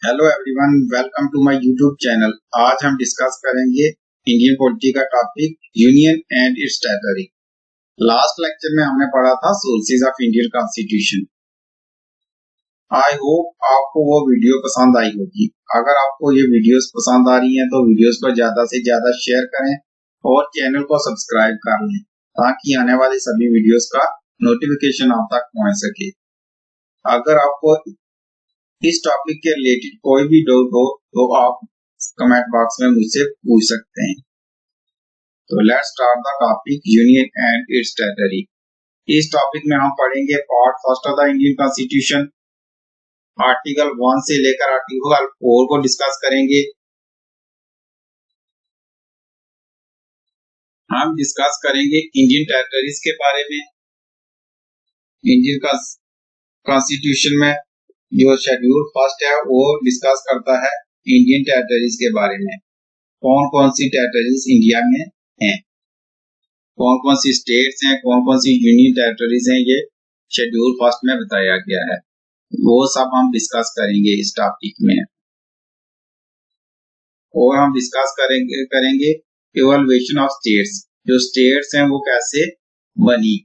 Hello everyone, welcome to my YouTube channel. आज हम discuss करेंगे इंडियन पॉलिटी का topic union and its territory. Last lecture में हमने पढ़ा था sources of Indian constitution. I hope आपको वो वीडियो पसंद आई होगी। अगर आपको ये वीडियोस पसंद आ रही हैं तो वीडियोस को ज्यादा से ज्यादा शेयर करें और चैनल को सब्सक्राइब कर लें ताकि आने वाले सभी वीडियोस का नोटिफिकेशन आप तक पहुंच सके। अगर आपको इस टॉपिक के रिलेटेड कोई भी डाउट हो तो आप कमेंट बॉक्स में मुझसे पूछ सकते हैं। तो let's start the topic union and its territory. इस टॉपिक में हम पढ़ेंगे part first of the Indian constitution, article 1 से लेकर आर्टिकल 4 को डिस्कस करेंगे। हम डिस्कस करेंगे इंडियन टेरिटरीज के बारे में। इंडियन कॉन्स्टिट्यूशन में जो शेड्यूल फर्स्ट है वो डिस्कस करता है इंडियन टेरिटरीज के बारे में। कौन कौन सी टेरिटरीज इंडिया में हैं, कौन कौन सी स्टेट्स हैं, कौन कौन सी यूनियन टेरिटरीज हैं, ये शेड्यूल फर्स्ट में बताया गया है। वो सब हम डिस्कस करेंगे इस टॉपिक में। और हम डिस्कस करेंगे इवोल्यूशन ऑफ स्टेट्स। जो स्टेट्स हैं वो कैसे बनी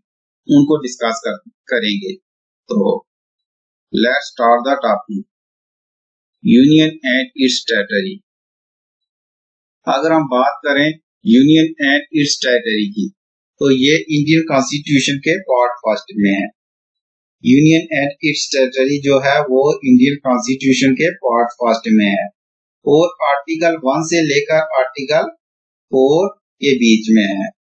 उनको डिस्कस करेंगे। तो let's start the topic union and its territory. अगर हम बात करें यूनियन एंड इट्स टेरिटरी की तो ये इंडियन कॉन्स्टिट्यूशन के पार्ट फर्स्ट में है। यूनियन एंड इट्स टेरिटरी जो है वो इंडियन कॉन्स्टिट्यूशन के पार्ट फर्स्ट में है और आर्टिकल 1 से लेकर आर्टिकल 4 के बीच में है।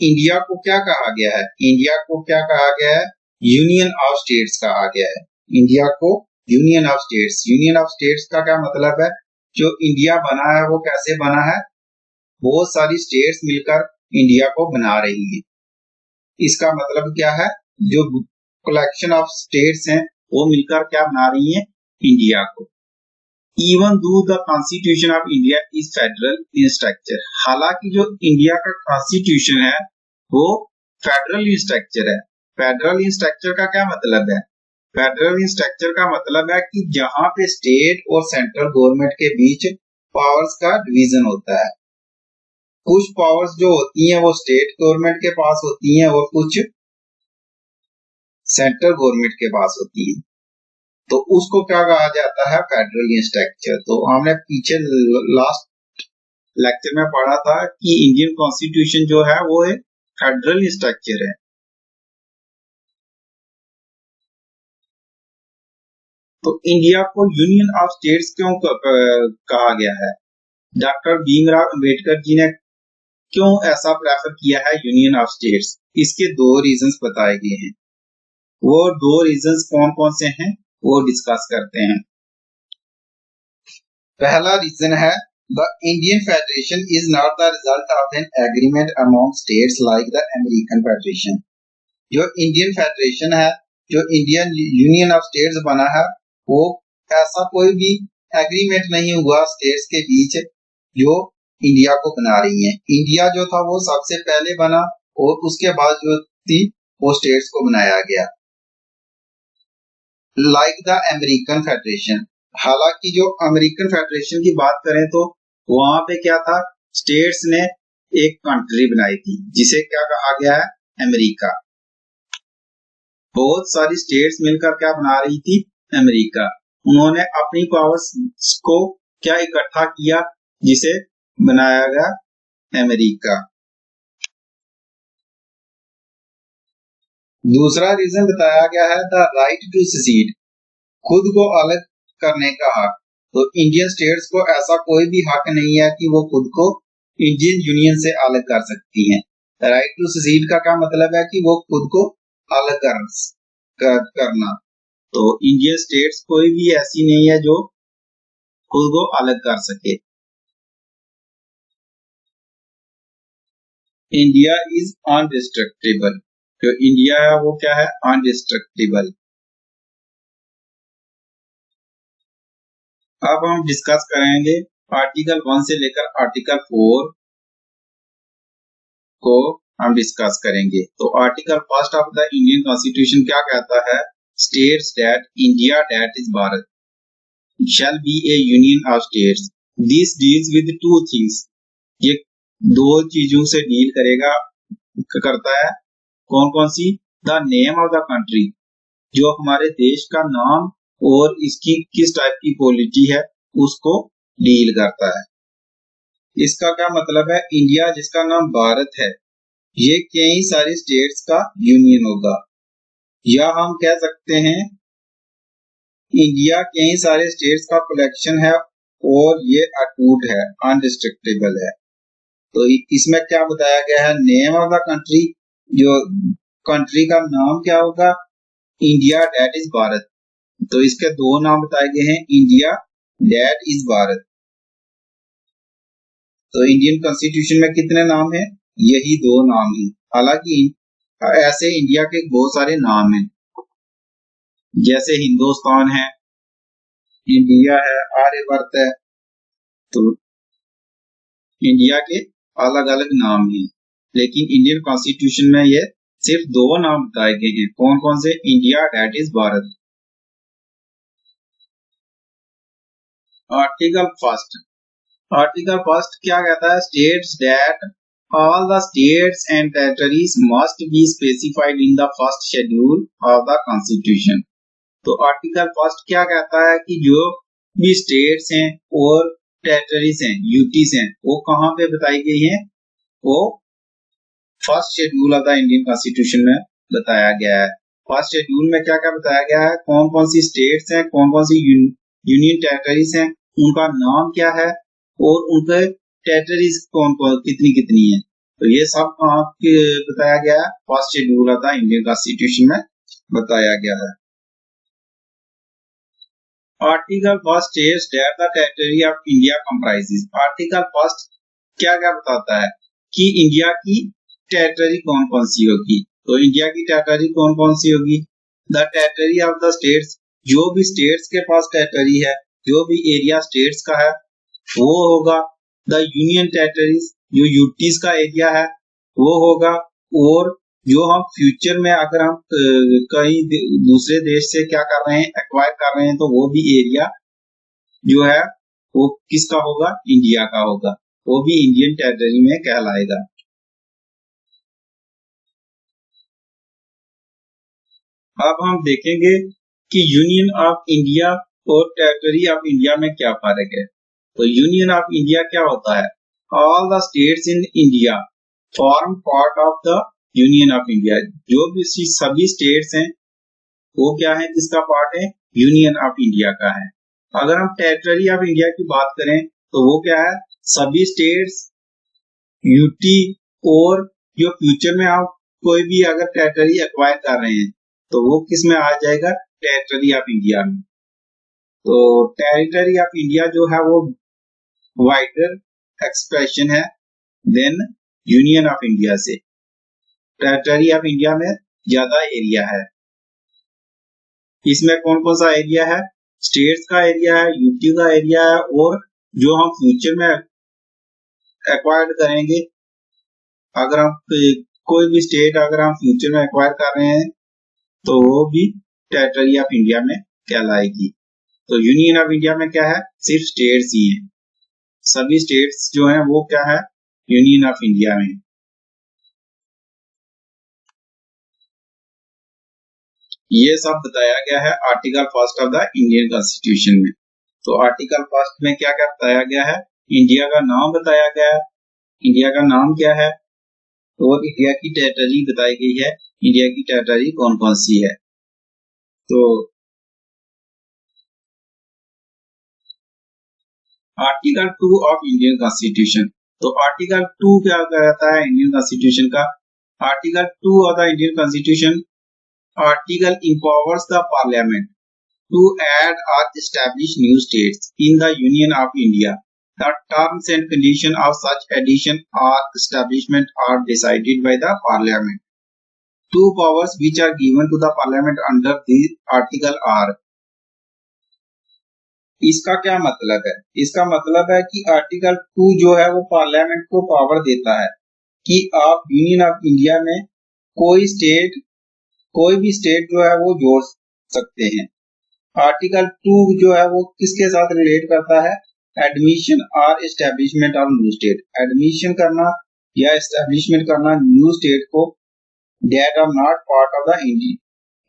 इंडिया को क्या कहा गया है? इंडिया को क्या कहा गया है? यूनियन ऑफ स्टेट्स कहा गया है। इंडिया को union of states. Union of states का क्या मतलब है? जो इंडिया बना है वो कैसे बना है? बहुत सारी स्टेट्स मिलकर इंडिया को बना रही है। इसका मतलब क्या है? जो कलेक्शन ऑफ स्टेट्स हैं वो मिलकर क्या बना रही हैं? इंडिया को। Even though the constitution of India is federal in structure. हालांकि जो इंडिया का कॉन्स्टिट्यूशन है वो फेडरल इन स्ट्रक्चर है। फेडरल इन स्ट्रक्चर का क्या मतलब है? फेडरल इन स्ट्रक्चर का मतलब है कि जहां पे स्टेट और सेंट्रल गवर्नमेंट के बीच पावर्स का डिवीजन होता है। कुछ पावर्स जो होती हैं वो स्टेट गवर्नमेंट के पास होती हैं और कुछ सेंट्रल गवर्नमेंट के पास होती हैं। तो उसको क्या कहा जाता है? Federal structure. तो हमने पीछे लास्ट लेक्चर में पढ़ा था कि इंडियन कॉन्स्टिट्यूशन जो है वो एक फेडरल स्ट्रक्चर है। तो इंडिया को यूनियन ऑफ स्टेट्स क्यों कहा गया है? डॉक्टर भीमराव अंबेडकर जी ने क्यों ऐसा प्रेफर किया है यूनियन ऑफ स्टेट्स? इसके दो रीजंस बताए गए हैं। वो दो रीजंस कौन कौन से हैं वो डिस्कस करते हैं। पहला रीजन है the Indian federation is not the result of an agreement among states like the American federation. जो इंडियन फेडरेशन है, जो इंडियन यूनियन ऑफ स्टेट्स बना है, वो ऐसा कोई भी एग्रीमेंट नहीं हुआ स्टेट्स के बीच जो इंडिया को बना रही है। इंडिया जो था वो सबसे पहले बना और उसके बाद जो थी वो स्टेट्स को बनाया गया। Like the American federation. हालांकि जो अमेरिकन फेडरेशन की बात करें तो वहां पे क्या था? स्टेट्स ने एक कंट्री बनाई थी जिसे क्या कहा गया है? अमेरिका। बहुत सारी स्टेट्स मिलकर क्या बना रही थी? अमेरिका। उन्होंने अपनी पावर्स को क्या इकट्ठा किया जिसे बनाया गया अमेरिका। दूसरा रीजन बताया गया है द राइट टू सेसीड, खुद को अलग करने का हक। तो इंडियन स्टेट्स को ऐसा कोई भी हक नहीं है कि वो खुद को इंडियन यूनियन से अलग कर सकती हैं। राइट टू सेसीड का क्या मतलब है? कि वो खुद को अलग करना। तो इंडियन स्टेट्स कोई भी ऐसी नहीं है जो खुद को अलग कर सके। India is indestructible. जो इंडिया है वो क्या है? अनडिस्ट्रक्टिबल। अब हम डिस्कस करेंगे आर्टिकल 1 से लेकर आर्टिकल 4 को हम डिस्कस करेंगे। तो article first of the Indian constitution क्या कहता है? states that India, that is Bharat, shall be a union of states. This deals with two things. ये दो चीजों से डील करेगा करता है। कौन कौन सी? The name of the country, जो हमारे देश का नाम और इसकी किस टाइप की पॉलिटी है उसको डील करता है। इसका क्या मतलब है? इंडिया जिसका नाम भारत है ये कई सारी स्टेट्स का यूनियन होगा, या हम कह सकते हैं इंडिया कई सारे स्टेट्स का कलेक्शन है और ये अटूट है, अनडिस्ट्रक्टेबल है। तो इसमें क्या बताया गया है? नेम ऑफ द कंट्री, जो कंट्री का नाम क्या होगा? India that is Bharat. तो इसके दो नाम बताए गए हैं, इंडिया दैट इज भारत। तो इंडियन कॉन्स्टिट्यूशन में कितने नाम हैं? यही दो नाम हैं। हालांकि ऐसे इंडिया के बहुत सारे नाम हैं, जैसे हिंदुस्तान है, इंडिया है, आर्यवर्त है। तो इंडिया के अलग अलग नाम हैं, लेकिन इंडियन कॉन्स्टिट्यूशन में ये सिर्फ दो नाम बताए गए हैं। कौन कौन से? India that is Bharat. Article first, article first क्या कहता है? States that all the states and territories must be specified in the first schedule of the constitution. तो आर्टिकल फर्स्ट क्या कहता है कि जो भी स्टेट्स हैं और टेरिटरीज हैं, यूटीज हैं, वो कहाँ पे बताई गई हैं? वो first schedule of the Indian constitution में बताया गया है। फर्स्ट शेड्यूल में क्या क्या बताया गया है? कौन कौन सी स्टेट्स हैं, कौन कौन सी यूनियन टेरिटरीज हैं, उनका नाम क्या है और उनके टेरिटरीज कौन कौन कितनी कितनी है। तो ये सब बताया गया है, first schedule of the Indian constitution में बताया गया है। Article first states that the territory of India comprises. Article first क्या क्या बताता है कि इंडिया की टेरिटरी कौन कौन सी होगी। तो इंडिया की टेरिटरी कौन कौन सी होगी? The territory of the states, जो भी स्टेट्स के पास टेरिटरी है, जो भी एरिया स्टेट्स का है वो होगा। द यूनियन टेरिटरीज, जो यूटीज का एरिया है वो होगा। और जो हम फ्यूचर में अगर हम कहीं दूसरे देश से क्या कर रहे हैं, एक्वायर कर रहे हैं, तो वो भी एरिया जो है वो किसका होगा? इंडिया का होगा, वो भी इंडियन टेरिटरी में कहलाएगा। अब हम देखेंगे कि यूनियन ऑफ इंडिया और टेरिटरी ऑफ इंडिया में क्या फर्क है। तो यूनियन ऑफ इंडिया क्या होता है? All the states in India form part of the union of India. जो भी सभी स्टेट्स हैं वो क्या है, किसका पार्ट है? यूनियन ऑफ इंडिया का है। अगर हम टेरिटरी ऑफ इंडिया की बात करें तो वो क्या है? सभी स्टेट्स, यूटी, और जो फ्यूचर में आप कोई भी अगर टेरिटरी एक्वायर कर रहे हैं तो वो किस में आ जाएगा? टेरिटरी ऑफ इंडिया में। तो टेरिटरी ऑफ इंडिया जो है वो वाइडर एक्सप्रेशन है देन यूनियन ऑफ इंडिया से। टेरिटरी ऑफ इंडिया में ज्यादा एरिया है। इसमें कौन कौन सा एरिया है? स्टेट्स का एरिया है, यूटी का एरिया है, और जो हम फ्यूचर में एक्वायर्ड करेंगे, अगर हम कोई भी स्टेट अगर हम फ्यूचर में एक्वायर कर रहे हैं तो वो भी टेरिटरी ऑफ इंडिया में कहलाएगी। तो यूनियन ऑफ इंडिया में क्या है? सिर्फ स्टेट्स ही हैं। सभी स्टेट्स जो हैं वो क्या है? यूनियन ऑफ इंडिया में। ये सब बताया गया है article first of the Indian constitution में। तो आर्टिकल फर्स्ट में क्या क्या बताया गया है? इंडिया का नाम बताया गया है, इंडिया का नाम क्या है, और इंडिया की टेरिटरी बताई गई है, इंडिया की टेरिटरी कौन कौन सी है। तो आर्टिकल 2 ऑफ इंडियन कॉन्स्टिट्यूशन। तो आर्टिकल 2 क्या कहता है इंडियन कॉन्स्टिट्यूशन का? Article 2 of the Indian constitution, article empowers the parliament to add or establish new states in the Union of India. The terms and conditions of such addition or establishment are decided by the parliament. Two powers which are given to the parliament under this article are. इसका क्या मतलब है? इसका मतलब है कि article 2 जो है वो पार्लियामेंट को पावर देता है कि आप यूनियन ऑफ इंडिया में कोई भी स्टेट जो है वो जोड़ सकते हैं। आर्टिकल 2 जो है वो किसके साथ रिलेट करता है? एडमिशन और establishment of new state. Admission करना या एस्टेब्लिशमेंट करना न्यू स्टेट को that are not part of the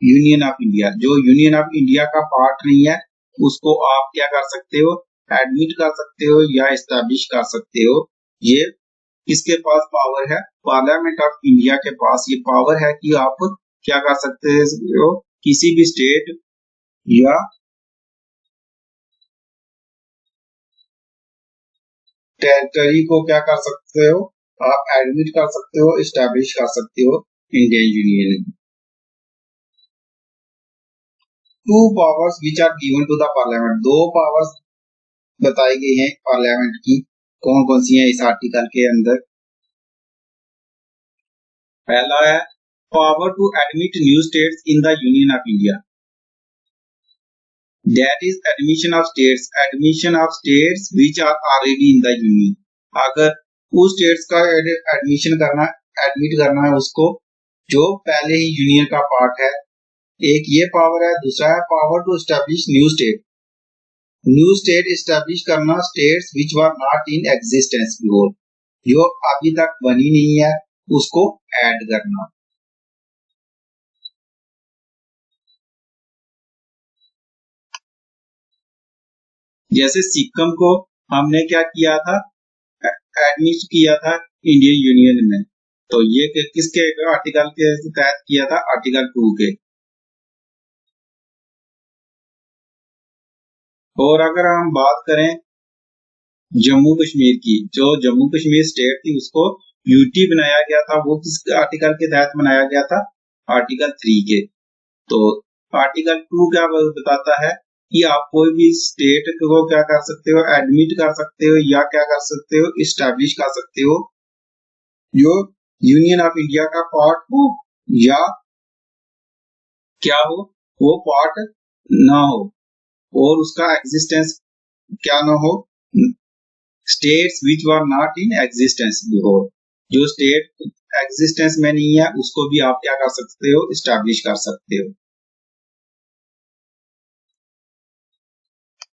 union of India. जो यूनियन ऑफ इंडिया का पार्ट नहीं है उसको आप क्या कर सकते हो? एडमिट कर सकते हो या एस्टेब्लिश कर सकते हो। ये किसके पास पावर है? पार्लियामेंट ऑफ इंडिया के पास ये पावर है कि आप क्या कर सकते हो? किसी भी स्टेट या टेरिटरी को क्या कर सकते हो? आप एडमिट कर सकते हो, एस्टैब्लिश कर सकते हो इंडियन यूनियन में। Two powers which are given to the parliament. दो पावर्स बताई गई हैं पार्लियामेंट की। कौन कौन सी हैं इस आर्टिकल के अंदर? पहला है power to admit new states in the union of India. That is admission of states which are already in the union. अगर उस स्टेट्स का एडमिशन करना, एडमिट करना है उसको जो पहले ही यूनियन का पार्ट है। एक ये पावर है। दूसरा है power to establish new state. New state establish करना states which were not in existence before, जो अभी तक बनी नहीं है उसको ऐड करना। जैसे सिक्किम को हमने क्या किया था? एडमिट किया था इंडियन यूनियन में। तो ये किसके आर्टिकल के तहत किया था? आर्टिकल 2 के। और अगर हम बात करें जम्मू कश्मीर की, जो जम्मू कश्मीर स्टेट थी उसको यूटी बनाया गया था, वो किस आर्टिकल के तहत बनाया गया था? आर्टिकल 3 के। तो आर्टिकल 2 क्या बताता है कि आप कोई भी स्टेट को क्या कर सकते हो? एडमिट कर सकते हो या क्या कर सकते हो? इस्टेब्लिश कर सकते हो जो यूनियन ऑफ इंडिया का पार्ट हो या क्या हो, वो पार्ट ना हो और उसका एग्जिस्टेंस क्या ना हो। States which were not in existence before, जो स्टेट एग्जिस्टेंस में नहीं है उसको भी आप क्या कर सकते हो? इस्टेब्लिश कर सकते हो।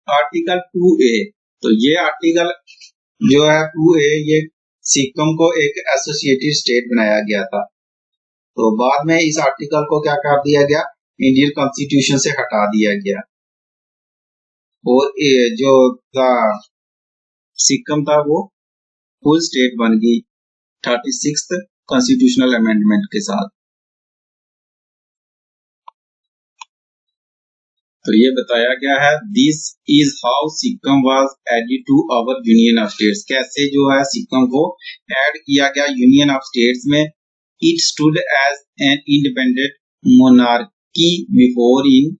Article 2A। तो ये आर्टिकल जो है 2A, ये सिक्किम को एक एसोसिएटेड स्टेट बनाया गया था। तो बाद में इस आर्टिकल को क्या कर दिया गया? इंडियन कॉन्स्टिट्यूशन से हटा दिया गया और जो था सिक्किम था वो फुल स्टेट बन गई 36th कॉन्स्टिट्यूशनल अमेंडमेंट के साथ। तो ये बताया गया है this is how Sikkim was added to our union of states. कैसे जो है सिक्किम को ऐड किया गया यूनियन ऑफ स्टेट्स में। It stood as an independent monarchy before in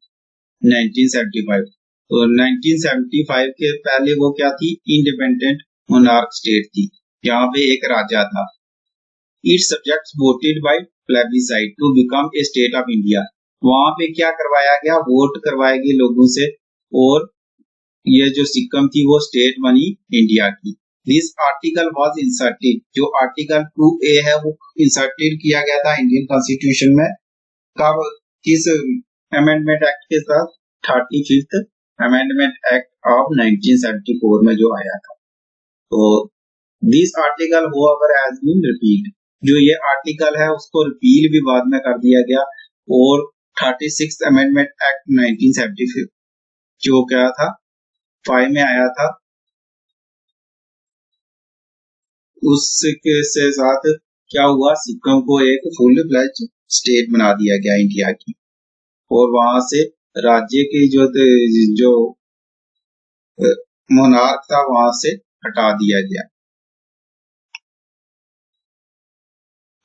1975। तो 1975 के पहले वो क्या थी? इंडिपेंडेंट मोनार्क स्टेट थी। यहाँ पे एक राजा था। Its subjects voted by plebiscite to become a state of India. वहां पे क्या करवाया गया? वोट करवाए गए लोगों से और ये जो सिक्किम थी वो स्टेट बनी इंडिया की। This article was inserted. जो आर्टिकल 2A है वो इंसर्टेड किया गया था इंडियन कॉन्स्टिट्यूशन में। कब? किस अमेंडमेंट एक्ट के साथ? 35th अमेंडमेंट एक्ट ऑफ 1974 में जो आया था। तो this article however has been repealed. जो ये आर्टिकल है उसको रिपील भी बाद में कर दिया गया और 36th अमेंडमेंट एक्ट 1975 जो क्या था 5 में आया था, उसके से साथ क्या हुआ? सिक्किम को एक फुल फ्लेज स्टेट बना दिया गया इंडिया की और वहां से राज्य की जो मोनार्क था वहां से हटा दिया गया।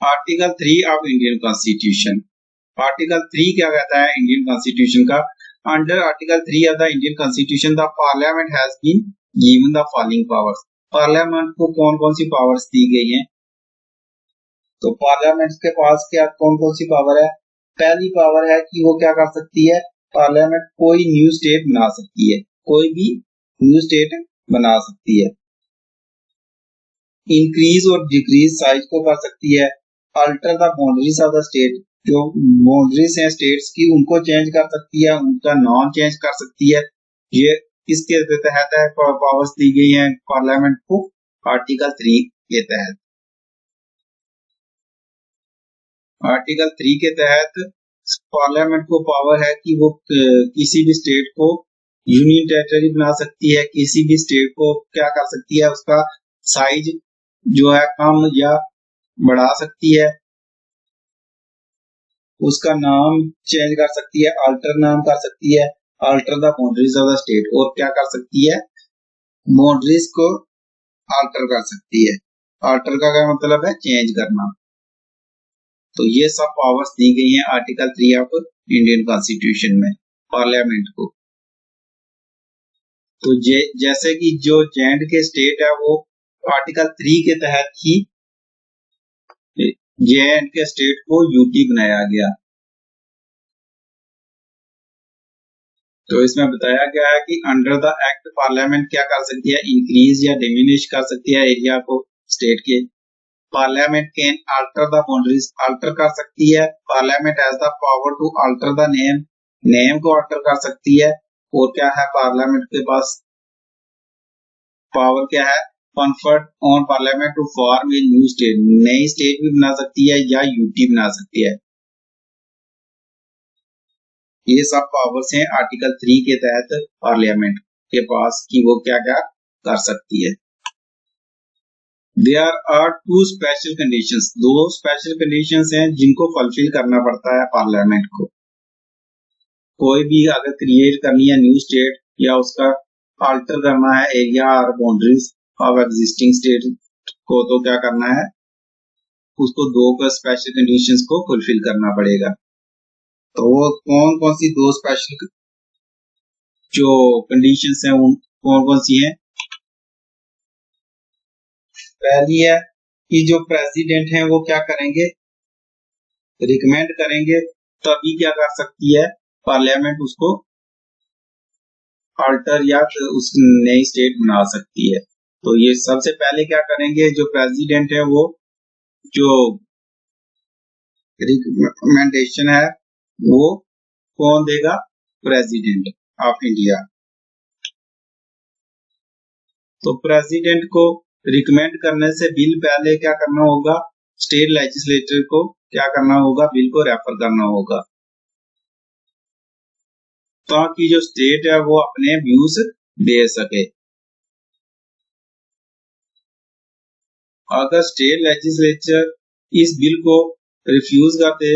Article 3 of Indian constitution. Article 3 क्या कहता है इंडियन कॉन्स्टिट्यूशन का? Under article 3 of the Indian constitution the parliament has been given the following powers. Parliament को कौन कौन सी पावर्स दी गई हैं? तो पार्लियामेंट के पास क्या कौन कौन सी पावर है? पहली पावर है कि वो क्या कर सकती है? पार्लियामेंट कोई न्यू स्टेट बना सकती है, कोई भी न्यू स्टेट बना सकती है। इंक्रीज और डिक्रीज साइज को कर सकती है। Alter the boundaries of the state, जो बाउंड्रीज हैं स्टेट्स की उनको चेंज कर सकती है, उनका नाम चेंज कर सकती है। ये किसके तहत है पावर्स दी गई हैं पार्लियामेंट को? आर्टिकल 3 के तहत। आर्टिकल 3 के तहत पार्लियामेंट को पावर है कि वो किसी भी स्टेट को यूनियन टेरिटरी बना सकती है, किसी भी स्टेट को क्या कर सकती है, उसका साइज जो है कम या बढ़ा सकती है, उसका नाम चेंज कर सकती है, अल्टर नाम कर सकती है, alter the boundaries of the state, और क्या कर सकती है, बाउंड्रीज को अल्टर कर सकती है। अल्टर का क्या मतलब है? चेंज करना। तो ये सब पावर्स दी गई हैं आर्टिकल 3 ऑफ इंडियन कॉन्स्टिट्यूशन में पार्लियामेंट को। तो जैसे कि जो जे के स्टेट है वो आर्टिकल 3 के तहत ही जे के स्टेट को यूटी बनाया गया। तो इसमें बताया गया है कि अंडर द एक्ट पार्लियामेंट क्या कर सकती है? इंक्रीज या डिमिनिश कर सकती है एरिया को स्टेट के। Parliament can alter the boundaries, alter कर सकती है। Parliament has the power to alter the name, name को अल्टर कर सकती है। और क्या है पार्लियामेंट के पास पावर? क्या है? Confers on parliament to form a new state, नई स्टेट भी बना सकती है या यूटी बना सकती है। ये सब पावर्स हैं आर्टिकल 3 के तहत पार्लियामेंट के पास कि वो क्या क्या कर सकती है। There are two special conditions, दो स्पेशल कंडीशंस हैं जिनको फुलफिल करना पड़ता है पार्लियामेंट को। कोई भी अगर क्रिएट करनी है न्यू स्टेट या उसका अल्टर करना है एरिया और बाउंड्रीज ऑफ एग्जिस्टिंग स्टेट को, तो क्या करना है? उसको दो स्पेशल कंडीशंस को फुलफिल करना पड़ेगा। तो वो कौन कौन सी दो स्पेशल जो कंडीशंस हैं उन कौन कौन सी हैं? पहली है कि जो प्रेसिडेंट है वो क्या करेंगे? रिकमेंड करेंगे, तभी क्या कर सकती है पार्लियामेंट उसको अल्टर या उस नई स्टेट बना सकती है। तो ये सबसे पहले क्या करेंगे? जो प्रेसिडेंट है वो जो रिकमेंडेशन है वो कौन देगा? President of India. तो प्रेसिडेंट को रिकमेंड करने से बिल पहले क्या करना होगा? स्टेट लेजिस्लेटर को क्या करना होगा? बिल को रेफर करना होगा, ताकि जो स्टेट है वो अपने व्यूज दे सके। अगर स्टेट लेजिस्लेचर इस बिल को रिफ्यूज कर दे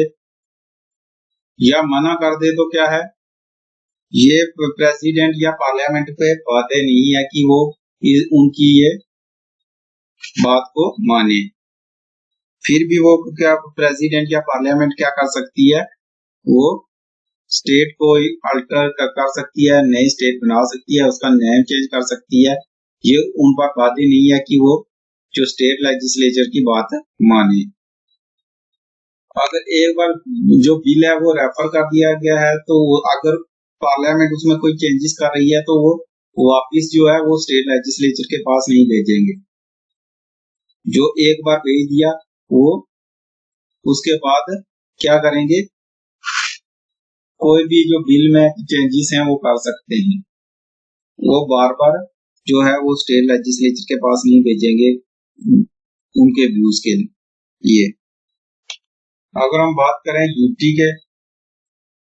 या मना कर दे तो क्या है? ये प्रेसिडेंट या पार्लियामेंट पे बातें नहीं है कि वो उनकी ये बात को माने। फिर भी वो क्या प्रेसिडेंट या पार्लियामेंट क्या कर सकती है? वो स्टेट को अल्टर कर सकती है, नई स्टेट बना सकती है, उसका नेम चेंज कर सकती है। ये उन पर बाध्य नहीं है कि वो जो स्टेट लेजिस्लेचर की बात माने। अगर एक बार जो बिल है वो रेफर कर दिया गया है तो अगर पार्लियामेंट उसमें कोई चेंजेस कर रही है तो वो वापिस जो है वो स्टेट लेजिस्लेचर के पास नहीं भेजेंगे। जो एक बार भेज दिया वो उसके बाद क्या करेंगे? कोई भी जो बिल में चेंजेस हैं वो कर सकते हैं। वो बार बार जो है वो स्टेट लेजिस्लेचर के पास नहीं भेजेंगे उनके व्यूज के लिए। अगर हम बात करें यूटी के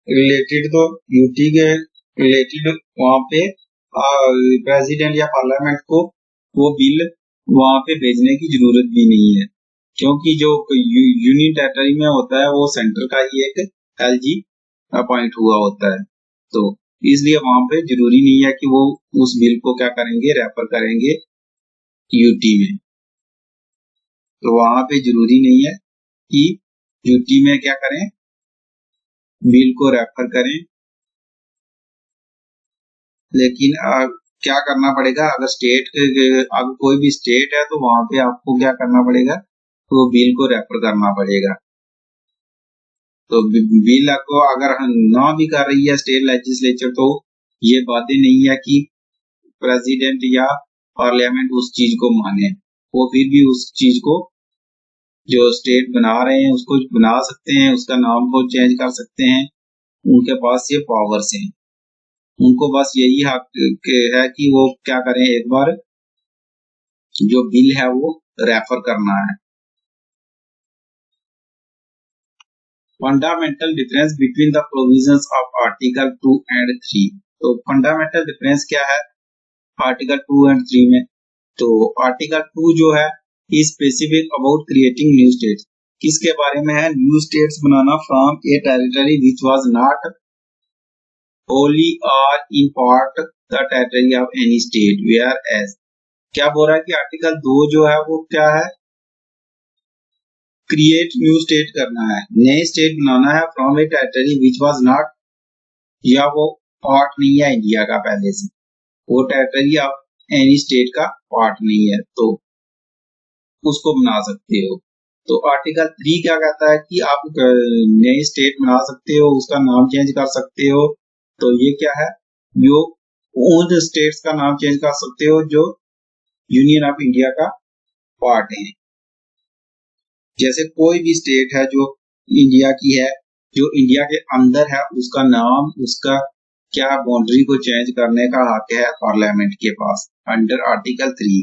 रिलेटेड, तो यूटी के रिलेटेड वहां पे प्रेसिडेंट या पार्लियामेंट को वो बिल वहां पे भेजने की जरूरत भी नहीं है, क्योंकि जो यूनियन टेरिटरी में होता है वो सेंटर का ही एक एलजी अपॉइंट हुआ होता है। तो इसलिए वहां पे जरूरी नहीं है कि वो उस बिल को क्या करेंगे? रेफर करेंगे यूटी में। तो वहां पे जरूरी नहीं है कि यूटी में क्या करें? बिल को रेफर करें। लेकिन क्या करना पड़ेगा? अगर स्टेट अगर कोई भी स्टेट है तो वहां पे आपको क्या करना पड़ेगा? तो बिल को रेफर करना पड़ेगा। तो बिल को अगर ना भी कर रही है स्टेट लेजिस्लेचर तो ये बातें नहीं है कि प्रेसिडेंट या पार्लियामेंट उस चीज को माने, वो फिर भी उस चीज को जो स्टेट बना रहे हैं उसको बना सकते हैं, उसका नाम को चेंज कर सकते हैं, उनके पास ये पावर्स हैं। उनको बस यही हक है कि वो क्या करें, एक बार जो बिल है वो रेफर करना है। Fundamental difference between the provisions of article 2 and 3। तो फंडामेंटल डिफरेंस क्या है आर्टिकल 2 एंड 3 में? तो आर्टिकल 2 जो है specific about creating new states, किसके बारे में है? न्यू स्टेट्स बनाना from a territory which was not wholly or in part the territory of any state whereas. क्या बोल रहा है कि आर्टिकल 2 जो है वो क्या है? क्रिएट न्यू स्टेट करना है, नए स्टेट बनाना है from a territory which was not, या वो पार्ट नहीं है इंडिया का पहले से, वो टेरिटरी ऑफ एनी स्टेट का पार्ट नहीं है, तो उसको बना सकते हो। तो आर्टिकल 3 क्या कहता है कि आप नए स्टेट बना सकते हो, उसका नाम चेंज कर सकते हो। तो ये क्या है? जो उन स्टेट्स का नाम चेंज कर सकते हो जो यूनियन ऑफ इंडिया का पार्ट है। जैसे कोई भी स्टेट है जो इंडिया की है, जो इंडिया के अंदर है, उसका नाम, उसका क्या बाउंड्री को चेंज करने का हक है पार्लियामेंट के पास अंडर आर्टिकल 3।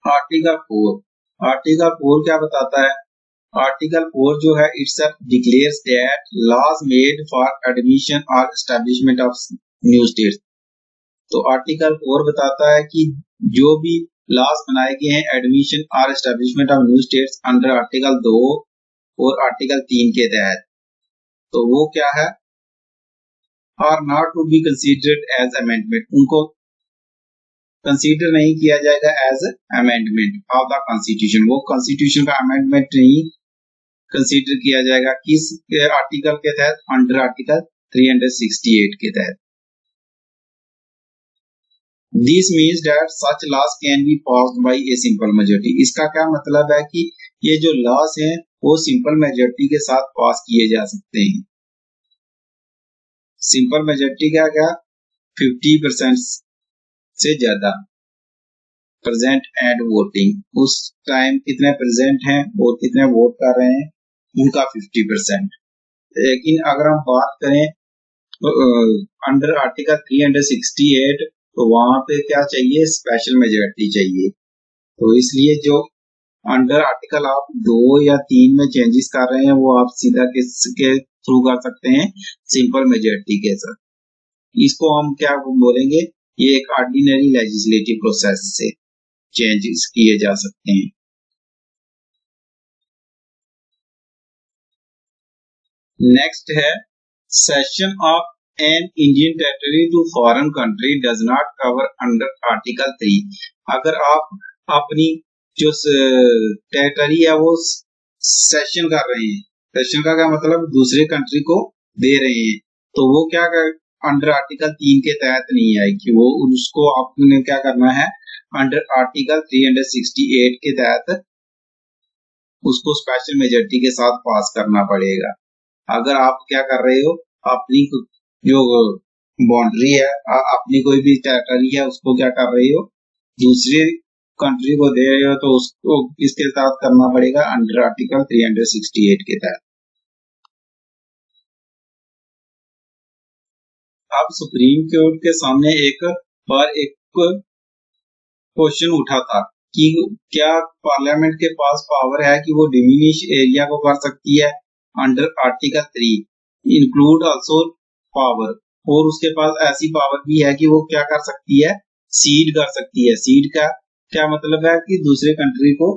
आर्टिकल 4, आर्टिकल 4 क्या बताता है? आर्टिकल 4 जो है its declares that laws made for admission और एस्टेब्लिशमेंट ऑफ न्यू स्टेट्स। तो आर्टिकल 4 बताता है कि जो भी लॉज बनाए गए हैं एडमिशन और establishment of new states under article 2 और आर्टिकल 3 के तहत, तो वो क्या है? Are not to be considered as amendment, उनको कंसीडर नहीं किया जाएगा as amendment of the constitution, वो कॉन्स्टिट्यूशन का अमेंडमेंट नहीं कंसीडर किया जाएगा। किस आर्टिकल के तहत? अंडर आर्टिकल 368 के तहत। This means that such laws can be passed by a simple majority। इसका क्या मतलब है कि ये जो लॉस हैं वो सिंपल मेजोरिटी के साथ पास किए जा सकते हैं। सिंपल मेजोरिटी क्या क्या? 50% से ज्यादा प्रेजेंट एंड वोटिंग, उस टाइम कितने प्रेजेंट हैं और कितने वोट कर रहे हैं, उनका 50%। लेकिन अगर हम बात करें अंडर आर्टिकल 368, तो वहां पे क्या चाहिए? स्पेशल मेजोरिटी चाहिए। तो इसलिए जो अंडर आर्टिकल आप 2 या 3 में चेंजेस कर रहे हैं वो आप सीधा किसके थ्रू कर सकते हैं? सिंपल मेजोरिटी के साथ। इसको हम क्या बोलेंगे? ये एक ऑर्डिनरी लेजिस्लेटिव प्रोसेस से चेंजेस किए जा सकते हैं। नेक्स्ट है cession of an Indian territory to foreign country does not cover under article 3। अगर आप अपनी जो टेरिटरी है वो सेशन कर रहे हैं, सेशन का क्या मतलब? दूसरे कंट्री को दे रहे हैं, तो वो क्या अंडर आर्टिकल 3 के तहत नहीं आएगी, वो उसको आपने क्या करना है? अंडर आर्टिकल 368 के तहत उसको स्पेशल मेजोरिटी के साथ पास करना पड़ेगा। अगर आप क्या कर रहे हो? अपनी जो बाउंड्री है, अपनी कोई भी टेरिटरी है, उसको क्या कर रहे हो? दूसरे कंट्री को दे रहे हो, तो उसको किसके साथ करना पड़ेगा? अंडर आर्टिकल 368 के तहत। अब सुप्रीम कोर्ट के सामने एक बार एक क्वेश्चन उठा था कि क्या पार्लियामेंट के पास पावर है कि वो डिमिनिश एरिया को कर सकती है under article 3 include also power, और उसके पास ऐसी पावर भी है कि वो क्या कर सकती है? सीड कर सकती है। सीड का क्या मतलब है? कि दूसरे कंट्री को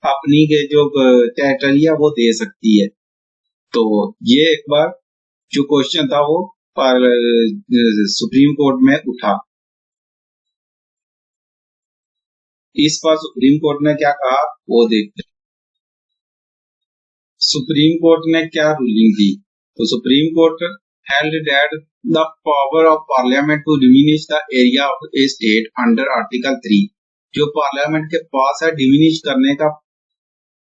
अपनी के जो टेरिटरी है वो दे सकती है। तो ये एक बार जो क्वेश्चन था वो सुप्रीम कोर्ट में उठा। इस पर सुप्रीम कोर्ट ने क्या कहा वो देखते हैं। सुप्रीम कोर्ट ने क्या रूलिंग दी? तो supreme court held that the power of parliament to diminish the area of a state under article 3, जो पार्लियामेंट के पास है डिमिनिश करने का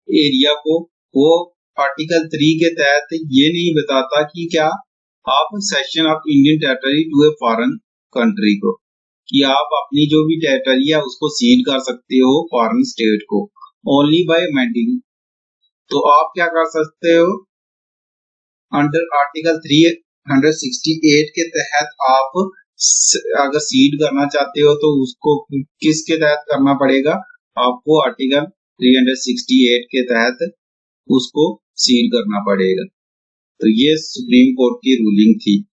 एरिया को, वो आर्टिकल 3 के तहत ये नहीं बताता कि क्या आप cession of Indian territory to a foreign country को, कि आप अपनी जो भी टेरिटरी है उसको सीड कर सकते हो फॉरेन स्टेट को ओनली बाय अमेंडिंग। तो आप क्या कर सकते हो, अंडर आर्टिकल 368 के तहत आप अगर सीड करना चाहते हो तो उसको किसके तहत करना पड़ेगा, आपको आर्टिकल 368 के तहत उसको सीड करना पड़ेगा। तो ये सुप्रीम कोर्ट की रूलिंग थी।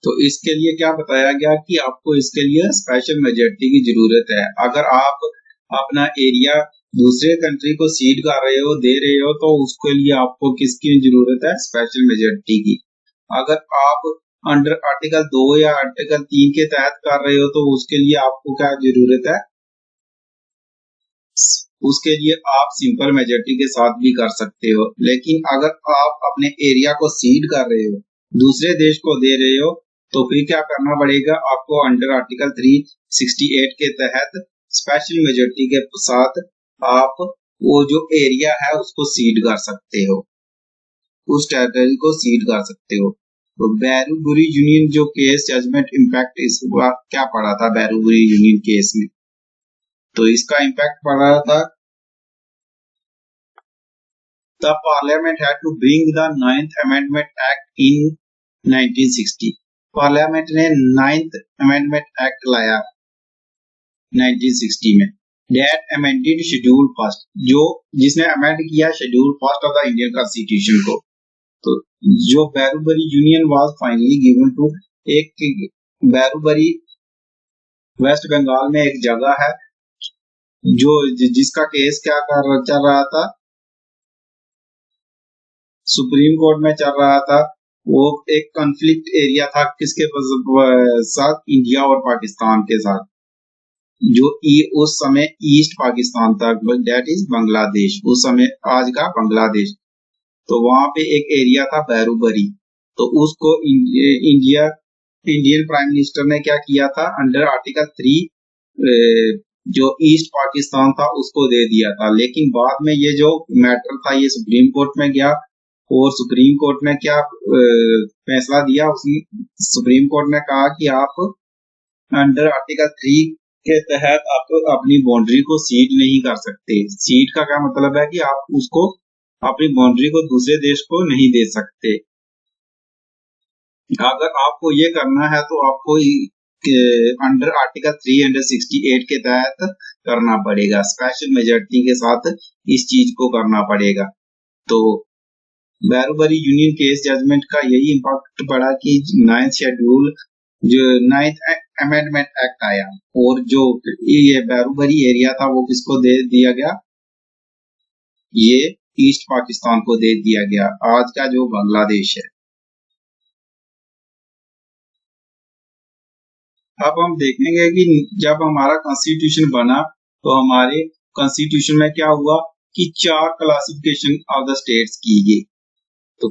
तो इसके लिए क्या बताया गया कि आपको इसके लिए स्पेशल मेजॉरिटी की जरूरत है। अगर आप अपना एरिया दूसरे कंट्री को सीड कर रहे हो, दे रहे हो, तो उसके लिए आपको किसकी जरूरत है, स्पेशल मेजॉरिटी की। अगर आप अंडर आर्टिकल 2 या आर्टिकल 3 के तहत कर रहे हो तो उसके लिए आपको क्या जरूरत है, उसके लिए आप सिंपल मेजॉरिटी के साथ भी कर सकते हो। लेकिन अगर आप अपने एरिया को सीड कर रहे हो, दूसरे देश को दे रहे हो, तो फिर क्या करना पड़ेगा, आपको अंडर आर्टिकल 368 के तहत स्पेशल मेजॉरिटी के साथ आप वो जो एरिया है उसको सीड कर सकते हो, उस टेरिटरी को सीड कर सकते हो। तो बैरूबुरी यूनियन जो केस जजमेंट इम्पैक्ट इस क्या पड़ा था बैरूबुरी यूनियन केस में, तो इसका इम्पैक्ट पड़ा था, the parliament had to bring the 9th amendment act in 1960। Parliament ने 9th amendment act लाया 1960 में, that amended schedule first, जो जिसने अमेंड किया schedule first of the Indian constitution को। तो जो Berubari union was finally given to, एक बैरूबरी वेस्ट बंगाल में एक जगह है जो जिसका केस क्या चल रहा था, सुप्रीम कोर्ट में चल रहा था। वो एक कॉन्फ्लिक्ट एरिया था किसके साथ, इंडिया और पाकिस्तान के साथ, जो उस समय ईस्ट पाकिस्तान था, दैट इज बांग्लादेश, उस समय आज का बांग्लादेश। तो वहां पे एक एरिया था बैरूबरी, तो उसको इंडियन प्राइम मिनिस्टर ने क्या किया था, अंडर आर्टिकल 3 जो ईस्ट पाकिस्तान था उसको दे दिया था। लेकिन बाद में ये जो मैटर था ये सुप्रीम कोर्ट में गया, और सुप्रीम कोर्ट ने क्या फैसला दिया, उसने सुप्रीम कोर्ट ने कहा कि आप अंडर आर्टिकल 3 के तहत आप अपनी बाउंड्री को सीड नहीं कर सकते। सीड का क्या मतलब है कि आप उसको अपनी बाउंड्री को दूसरे देश को नहीं दे सकते। अगर आपको ये करना है तो आपको अंडर आर्टिकल 368 के तहत करना पड़ेगा, स्पेशल मेजॉरिटी के साथ इस चीज को करना पड़ेगा। तो बैरूबरी यूनियन केस जजमेंट का यही इम्पैक्ट पड़ा कि 9th शेड्यूल जो 9th अमेंडमेंट एक्ट आया, और जो ये बैरूबरी एरिया था वो किसको दे दिया गया, ये ईस्ट पाकिस्तान को दे दिया गया, आज का जो बांग्लादेश है। अब हम देखेंगे कि जब हमारा कॉन्स्टिट्यूशन बना तो हमारे कॉन्स्टिट्यूशन में क्या हुआ कि 4 क्लासिफिकेशन ऑफ द स्टेट्स की गई। तो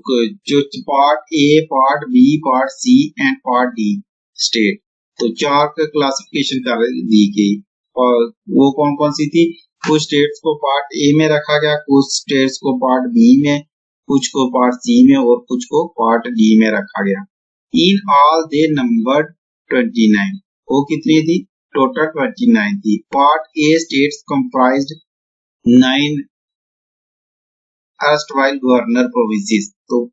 जो part A, part B, part C and part D state, तो 4 क्लासिफिकेशन कर दी गई। और वो कौन कौन सी थी, कुछ स्टेट्स को पार्ट ए में रखा गया, कुछ स्टेट्स को पार्ट बी में, कुछ को पार्ट सी में और कुछ को पार्ट डी में रखा गया। इन ऑल दे नंबर 29, वो कितनी थी, टोटल 29 थी। पार्ट ए states comprised 9 erstwhile governor provinces, तो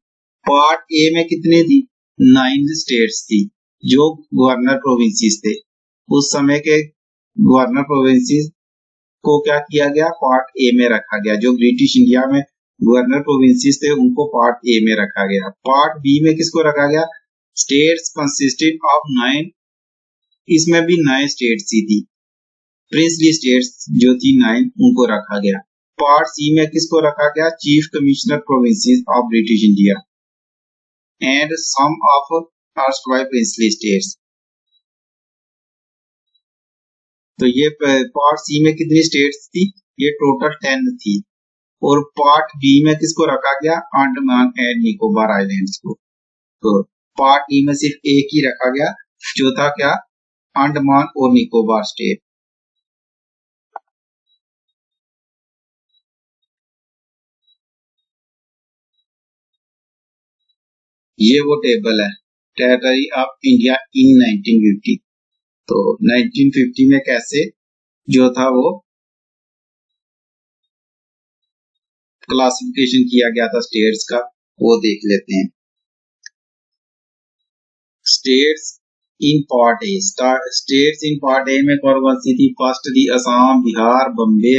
पार्ट ए में कितने थी, 9 स्टेट्स थी जो गवर्नर प्रोविंसेस थे। उस समय के गवर्नर प्रोविंसेस को क्या किया गया, पार्ट ए में रखा गया। जो ब्रिटिश इंडिया में गवर्नर प्रोविंसेस थे उनको पार्ट ए में रखा गया। पार्ट बी में किसको रखा गया, स्टेट्स कंसिस्टेड ऑफ 9, इसमें भी 9 स्टेट्स ही थी, प्रिंसली स्टेट्स जो थी 9 उनको रखा गया। पार्ट सी में किसको रखा गया, chief commissioner provinces of British India and some of erstwhile princely states. तो ये पार्ट सी में कितनी स्टेट्स थी, ये टोटल 10 थी। और पार्ट बी में किसको रखा गया, अंडमान एंड निकोबार आइलैंड्स को। तो पार्ट ई में सिर्फ एक ही रखा गया, जो था क्या, अंडमान और निकोबार स्टेट। ये वो टेबल है, टेरिटरी ऑफ इंडिया इन 1950। तो 1950 में कैसे जो था वो क्लासिफिकेशन किया गया था स्टेट्स का, वो देख लेते हैं। States in part A, states in part A में कौन कौन सी थी? फर्स्ट थी असम, बिहार, बम्बे,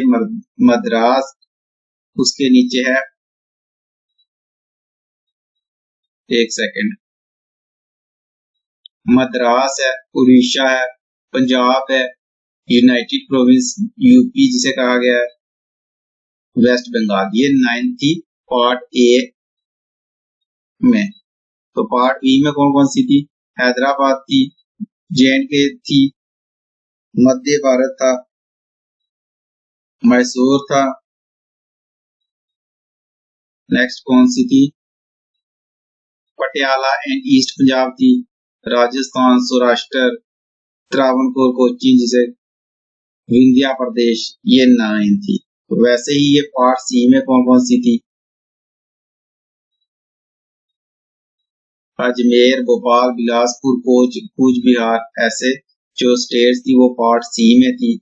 मद्रास। उसके नीचे है, एक सेकंड, मद्रास है, उड़ीसा है, पंजाब है, यूनाइटेड प्रोविंस यूपी जिसे कहा गया है, वेस्ट बंगाल। ये 9 थी पार्ट ए में। तो पार्ट बी में कौन कौन सी थी? हैदराबाद थी, जे-एंड-के थी, मध्य भारत था, मैसूर था, नेक्स्ट कौन सी थी? पटियाला एंड ईस्ट पंजाब थी, राजस्थान, सौराष्ट्र, त्रावणकोर, कोचीन जिसे विंध्या प्रदेश, ये 9 थी। तो वैसे ही ये पार्ट सी में कौन कौन सी थी? अजमेर, भोपाल, बिलासपुर, कूच बिहार, ऐसे जो स्टेट्स थी वो पार्ट सी में थी।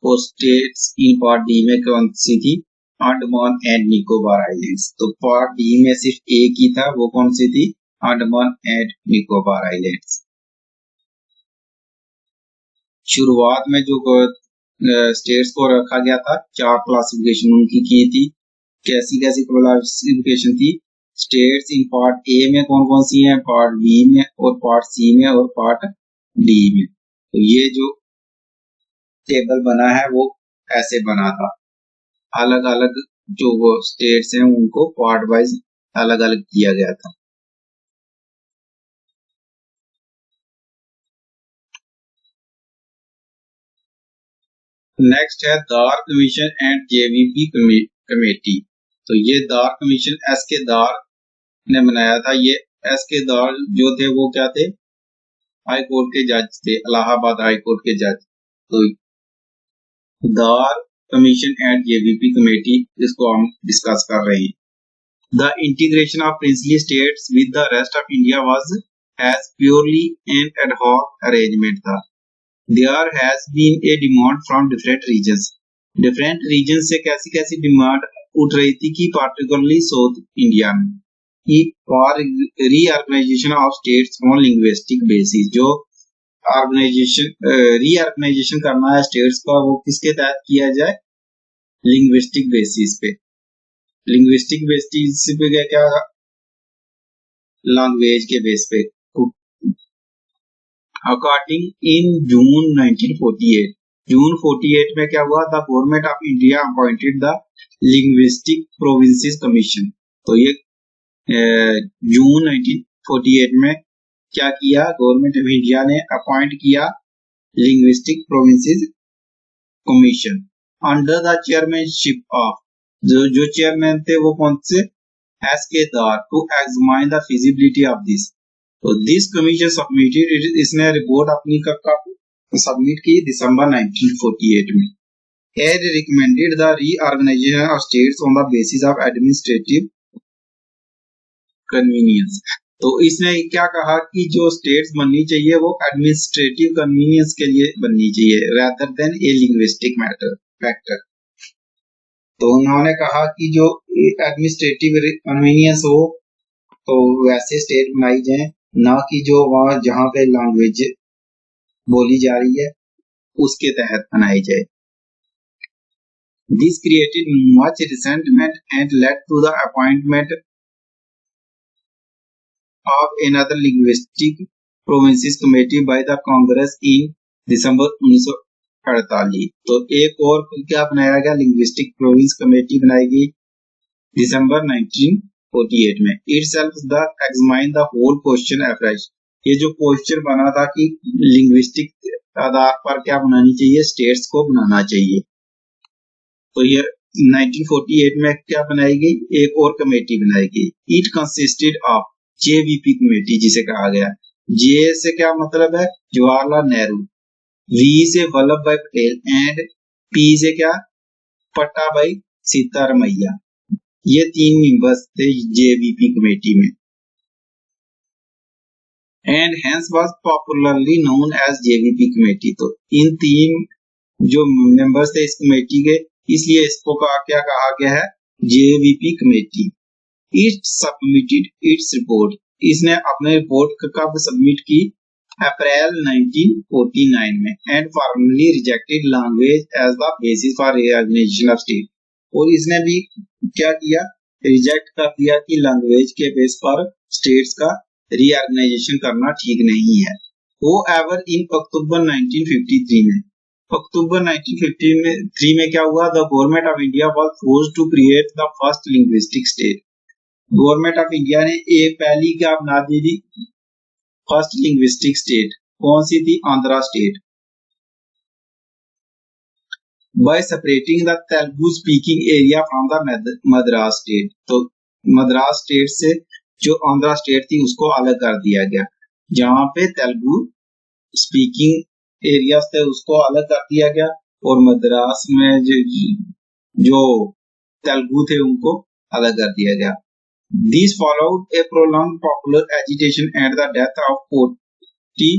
वो स्टेट्स इन पार्ट डी में कौन सी थी? Andaman and Nicobar islands. तो पार्ट डी में सिर्फ एक ही था, वो कौन सी थी? Andaman and Nicobar islands. शुरुआत में जो स्टेट्स को रखा गया था, 4 क्लासिफिकेशन उनकी की थी। कैसी कैसी क्लासिफिकेशन थी? स्टेट्स इन पार्ट ए में कौन कौन सी हैं, पार्ट बी में और पार्ट सी में और पार्ट डी में। तो ये जो टेबल बना है वो ऐसे बना था, अलग अलग जो वो स्टेट्स हैं उनको पार्ट वाइज अलग अलग किया गया था। नेक्स्ट है दार कमीशन एंड जेवीपी कमेटी। तो ये दार कमीशन एस के दार ने बनाया था। ये एस के दार जो थे वो क्या थे? हाई कोर्ट के जज थे, इलाहाबाद हाई कोर्ट के जज। तो दार कमीशन एंड जेवीपी कमेटी, इसको हम डिस्कस कर रहे हैं। The integration of princely states with the rest of India was as purely an ad hoc arrangement था। There has been a demand from different regions. Different regions से कैसी कैसी demand उठ रही थी कि particularly South India में कि for reorganization of states on linguistic basis। जो ऑर्गेनाइजेशन रीऑर्गेनाइजेशन करना है स्टेट्स का, वो किसके तहत किया जाए? लिंग्विस्टिक बेसिस पे। लिंग्विस्टिक बेसिस पे क्या क्या? लैंग्वेज के बेस पे। अकॉर्डिंग इन जून 1948, जून 48 में क्या हुआ? The government of India appointed the linguistic provinces commission. तो ये जून 1948 में क्या किया? गवर्नमेंट ऑफ इंडिया ने अपॉइंट किया linguistic provinces commission under the chairmanship of, जो चेयरमैन थे वो कौन से? S K Dar, to examine the feasibility of this. तो दिस कमीशन सबमिटेड, इसने रिपोर्ट अपनी कब सबमिट की? दिसंबर 1948 में। As recommended the reorganization of states on the basis of administrative convenience. तो इसने क्या कहा कि जो स्टेट्स बननी चाहिए वो एडमिनिस्ट्रेटिव कन्वीनियंस के लिए बननी चाहिए, रादर देन ए लिंग्विस्टिक मैटर फैक्टर। तो उन्होंने कहा कि जो एडमिनिस्ट्रेटिव कन्वीनियंस हो तो वैसे स्टेट बनाई जाए, ना कि जो वहाँ जहाँ पे लैंग्वेज बोली जा रही है उसके तहत बनाई जाए। This created much resentment and led to the appointment of another linguistic provinces committee by the Congress in December 1948। तो एक और क्या बनाया गया? लिंग्विस्टिक प्रोविंस कमेटी बनाई गई दिसंबर 1948 में। Itself the examine the whole question afresh। ये जो क्वेश्चन बना था कि लिंग्विस्टिक आधार पर क्या बनानी चाहिए? स्टेट्स को बनाना चाहिए। तो ये 1948 में क्या बनाई गई? एक और कमेटी बनाई गई। It consisted of JVP committee जिसे कहा गया। जे से क्या मतलब है? जवाहरलाल नेहरू, वी से वल्लभ भाई पटेल एंड पी से क्या? पट्टाभाई सीतारमैया। ये 3 मेंबर्स थे जेवीपी कमेटी में। And hence was popularly known as JVP committee. तो इन तीन जो मेंबर्स थे इस कमेटी के, इसलिए इसको क्या कहा गया है, JVP committee. It submitted its report, इसने अपने रिपोर्ट कब सबमिट की, अप्रैल 1949 में, and formally rejected language as the basis for reorganization of state. और इसने भी क्या किया, रिजेक्ट कर दिया कि लैंग्वेज के बेस पर स्टेट्स का रीऑर्गेनाइजेशन करना ठीक नहीं है। वो एवर इन अक्टूबर 1953 में, अक्टूबर 1953 में क्या हुआ, the government of India was forced to create the first linguistic state. Government of India ने एक पहली क्या बना दी थी, फर्स्ट लिंग्विस्टिक स्टेट। कौन सी थी, Andhra state. Bye separating the Telugu speaking area from the Madras state. तो मद्रास स्टेट से जो आंध्रा स्टेट थी उसको अलग कर दिया गया। जहां पे तेलुगु स्पीकिंग एरियाज थे उसको अलग कर दिया गया, और मद्रास में जो तेलुगु थे उनको अलग कर दिया गया। This followed a prolonged popular agitation and the death of Poti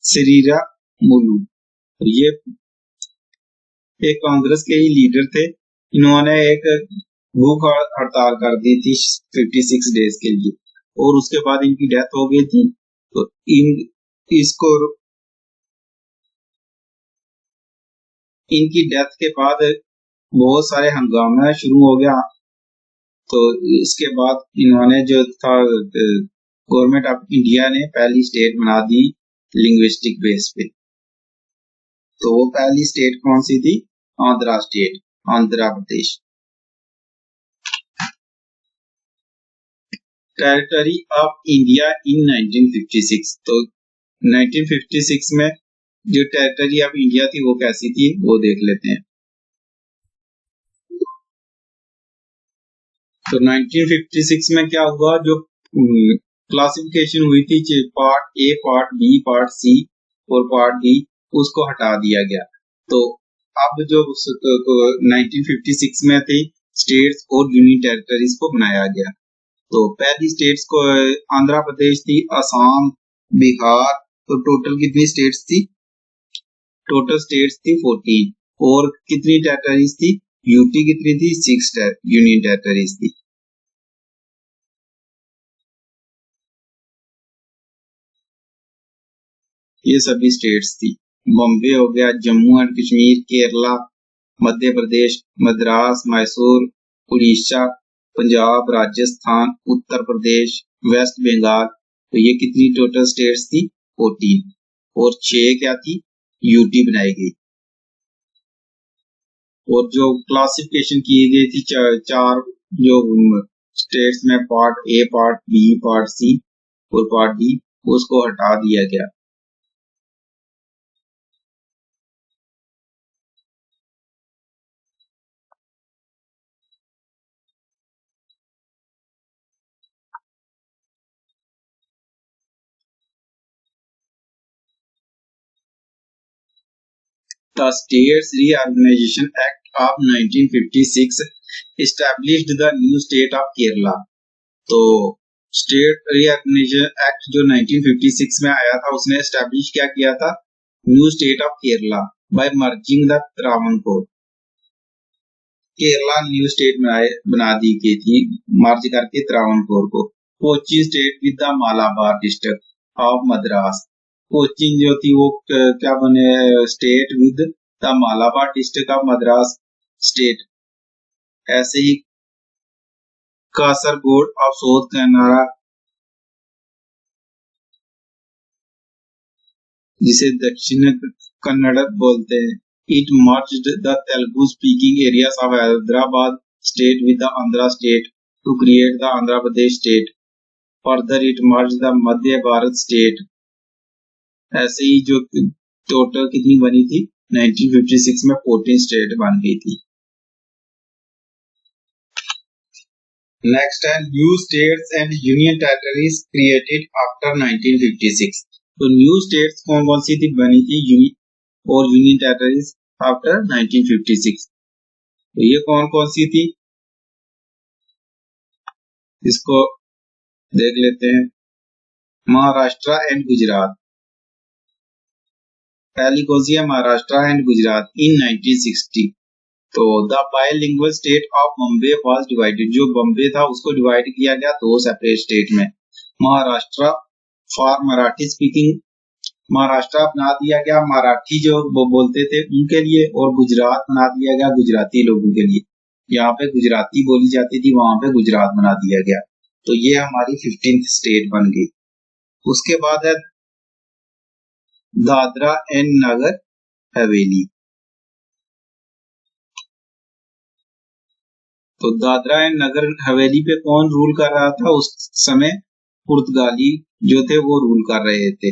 Sriramalu। ये एक कांग्रेस के ही लीडर थे, इन्होंने एक भूख हड़ताल कर दी थी 56 डेज के लिए, और उसके बाद इनकी डेथ हो गई थी। तो इसको इनकी डेथ के बाद बहुत सारे हंगामा शुरू हो गया। तो इसके बाद इन्होंने जो था, गवर्नमेंट ऑफ इंडिया ने पहली स्टेट बना दी लिंग्विस्टिक बेस पे। तो वो पहली स्टेट कौन सी थी, Andhra state, Andhra Pradesh. Territory of India in 1956। तो 1956 में जो टेरिटरी ऑफ इंडिया थी वो कैसी थी, वो देख लेते हैं। तो 1956 में क्या हुआ, जो क्लासिफिकेशन हुई थी part A, part B, part C और पार्ट डी, उसको हटा दिया गया। तो अब जो 1956 में थी स्टेट्स और यूनियन टेरिटरीज को बनाया गया। तो पहली स्टेट्स को आंध्र प्रदेश थी, असम, बिहार। तो टोटल कितनी स्टेट्स थी, टोटल स्टेट्स थी 14, और कितनी टेरिटरीज थी, यूटी कितनी थी, 6 यूनियन टेरिटरीज थी। ये सभी स्टेट्स थी। बॉम्बे हो गया, जम्मू एंड कश्मीर, केरला, मध्य प्रदेश, मद्रास, मैसूर, उड़ीसा, पंजाब, राजस्थान, उत्तर प्रदेश, वेस्ट बंगाल। तो ये कितनी टोटल स्टेट्स थी, 14, और 6 क्या थी, यूटी बनाई गई। और जो क्लासिफिकेशन की गई थी चार जो स्टेट्स में, part A, part B, part C और पार्ट डी, उसको हटा दिया गया। The States Reorganization Act of 1956 established the new state of Kerala। तो स्टेट रीऑर्गेनाइजेशन एक्ट जो 1956 में आया था, उसने एस्टैब्लिश क्या किया था, new state of Kerala by merging the Travancore. Kerala new state बना दी गई थी मर्ज करके त्रावणकोर को। Kochi state with the Malabar district of Madras. Cochin जो थी वो क्या बने, state with the Malabar district of Madras state. ऐसे ही कासरगोड ऑफ साउथ कनाडा, जिसे दक्षिण कन्नड़ बोलते हैं। It merged the Telugu speaking areas of Hyderabad state with the Andhra state to create the Andhra Pradesh state. Further it merged the Madhya Bharat state. ऐसे ही जो टोटल कितनी बनी थी, 1956 में 14 स्टेट बन गई थी। नेक्स्ट है new states and union territories created after 1956। तो न्यू स्टेट्स कौन कौन सी थी बनी थी, और यूनियन टेरिटरीज आफ्टर 1956। तो ये कौन कौन सी थी, इसको देख लेते हैं। महाराष्ट्र एंड गुजरात। पहली कौन सी है? महाराष्ट्र एंड गुजरात इन 1960। तो the bilingual state of Bombay was divided, जो बॉम्बे था उसको डिवाइड किया गया दो सेपरेट स्टेट में। महाराष्ट्र फॉर मराठी स्पीकिंग, महाराष्ट्र बना दिया गया मराठी जो वो बोलते थे उनके लिए, और गुजरात बना दिया गया गुजराती लोगों के लिए। यहाँ पे गुजराती बोली जाती थी, वहां पे गुजरात बना दिया गया। तो ये हमारी 15th स्टेट बन गई। उसके बाद है दादरा एंड नगर हवेली। तो दादरा एंड नगर हवेली पे कौन रूल कर रहा था उस समय? पुर्तगाली जो थे वो रूल कर रहे थे।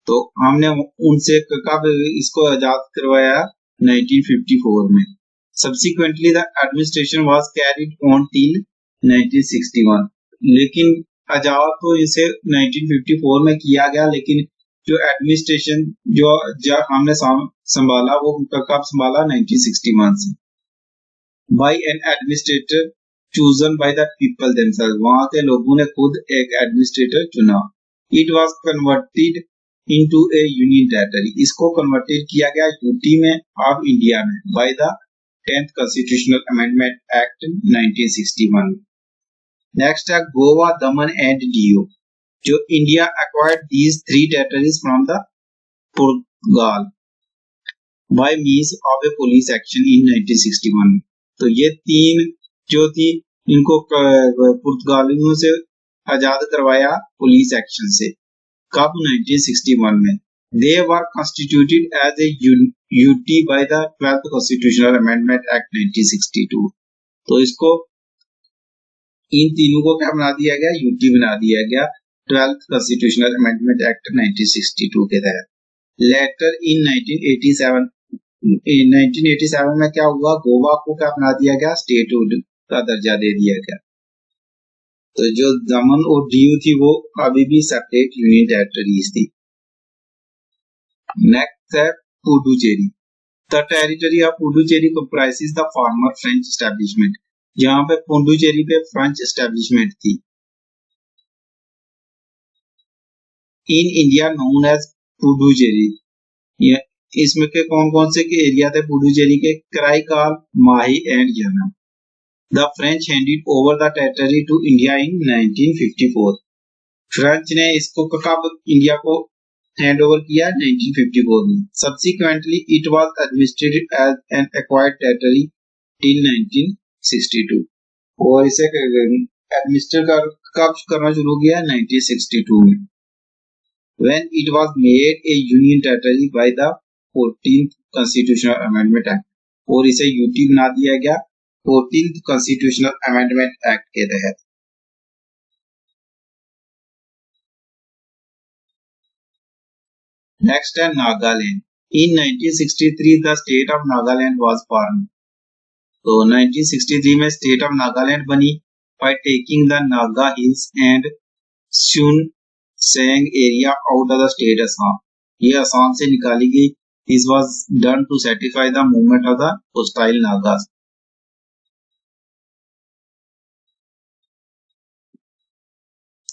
तो हमने उनसे कब इसको आजाद करवाया? 1954 में। Subsequently the administration was carried on till 1961। लेकिन आजाद तो इसे 1954 में किया गया, लेकिन जो एडमिनिस्ट्रेशन जो हमने संभाला वो कब संभाला? 1961 से। By an administrator chosen by the people themselves, वहां के लोगों ने खुद एक एडमिनिस्ट्रेटर चुना। It was converted into a union territory, इसको कन्वर्टेड किया गया यूटी में अब इंडिया में by the 10th constitutional amendment act 1961। Next है गोवा, दमन एंड दिउ। जो India acquired these three territories from the Portugal by means of a police action in 1961। तो ये तीन जो थी इनको पुर्तगालियों से आजाद करवाया पुलिस एक्शन से। कब? 1961 में। They were constituted as a UT by the 12th Constitutional Amendment Act 1962। तो इसको इन तीनों को क्या बना दिया गया? यूटी बना दिया गया 12th Constitutional Amendment Act 1962 के तहत। लेटर इन 1987 में क्या हुआ? गोवा को क्या बना दिया गया? स्टेटहुड का दर्जा दे दिया गया। तो जो दमन और दीव थी वो अभी भी सेपरेट यूनियन टेरिटरीज थी। नेक्स्ट है Puducherry. The territory of Puducherry comprises the former French establishment. जहां पे पुडुचेरी पे फ्रेंच एस्टेब्लिशमेंट थी। In India known as Puducherry. इसमें के कौन कौन से के एरिया थे पुडुचेरी के? कराईकाल, माही एंड जन्म। The French handed over the territory to India in 1954। French ने इसको कब इंडिया को हैंड ओवर किया? 1954 में। Subsequently, it was administered as an acquired territory till 1962। और इसे एडमिनिस्टर कब करना शुरू किया? 1962 में। When it was made a union territory by the 14th Constitutional Amendment Act। और इसे यूटी बना दिया गया 14th Constitutional Amendment Act के तहत। नेक्स्ट है Nagaland. In 1963 the state of Nagaland was formed. तो 1963 में स्टेट ऑफ नागालैंड बनी by taking the Naga hills and Tuensang area out of the state Assam. ये असम से निकाली गई। This was done to satisfy the movement of the hostile Nagas.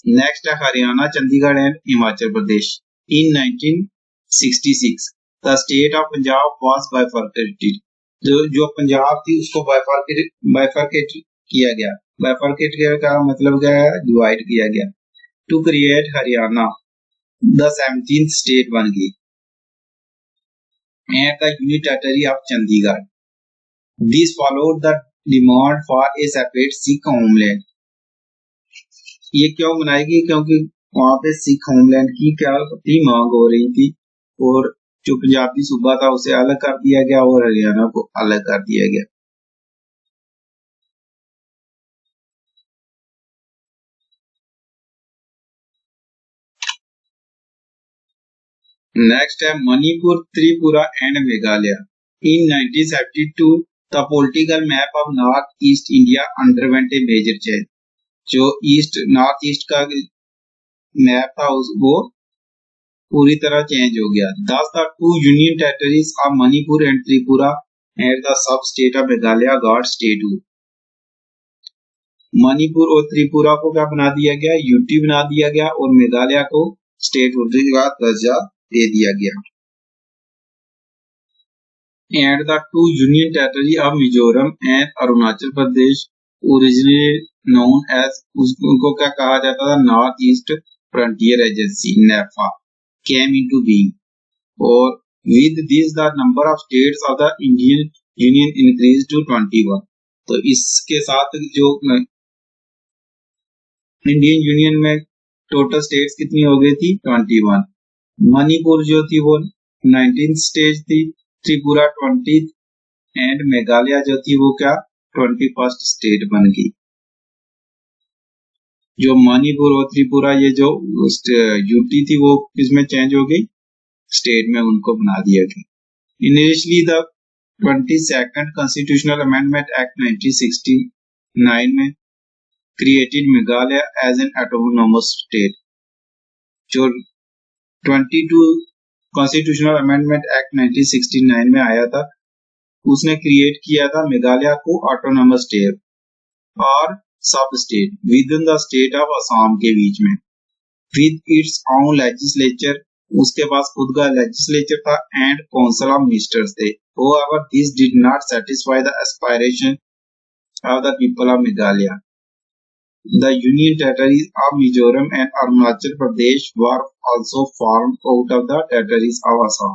Next है Haryana, Chandigarh and Himachal Pradesh. In 1966 the state of Punjab was bifurcated. जो पंजाब थी उसको bifurcate किया गया। बाइफरकेट का मतलब क्या है? डिवाइड किया गया। To create Haryana, the 17th state बन गई and the union territory of Chandigarh. This followed the demand for a separate Sikh homeland. ये क्यों बनाएगी? क्योंकि वहां पे सिख होमलैंड की क्या थी? मांग हो रही थी, और जो पंजाबी सूबा था उसे अलग कर दिया गया और हरियाणा को अलग कर दिया गया। नेक्स्ट है Manipur, Tripura and Meghalaya. In 1972 the political map of north east India underwent a major change. जो नॉर्थ ईस्ट का मैप था वो पूरी तरह चेंज हो गया। Thus the two union territories of Manipur and Tripura and the sub-state of Meghalaya got statehood। Manipur और त्रिपुरा को क्या बना दिया गया? यूटी बना दिया गया, और मेघालय को स्टेट होने का दर्जा दे दिया गया। And the two union territory of Mizoram and Arunachal Pradesh, originally known as, उनको क्या कहा जाता था, नॉर्थ ईस्ट फ्रंटियर एजेंसी नेफा, came into being. और with this the number of states of the Indian Union increased to 21. तो इसके साथ जो इंडियन यूनियन में टोटल स्टेट्स कितनी हो गई थी, 21। मणिपुर जो थी वो 19 स्टेट थी, त्रिपुरा 20 एंड मेघालय जो थी वो क्या 21st स्टेट बन गई। जो मणिपुर और त्रिपुरा ये जो यूटी थी वो किसमें चेंज हो गई, स्टेट में उनको बना दिया गया। Initially the 22nd constitutional amendment act 1969 में created Meghalaya as an autonomous state. जो 22 कॉन्स्टिट्यूशनल अमेंडमेंट एक्ट 1969 में आया था, उसने क्रिएट किया था मेघालय को ऑटोनोमस स्टेट और सब state with in the state of Assam के बीच में, विद इट्स ओन लेजिस्लेचर, उसके पास खुद का लेजिस्लेचर था एंड काउंसिल ऑफ मिनिस्टर्स थे। However, this did not satisfy the aspiration of the people of Meghalaya. The union territories of Mizoram and Arunachal Pradesh were also formed out of the territories of Assam.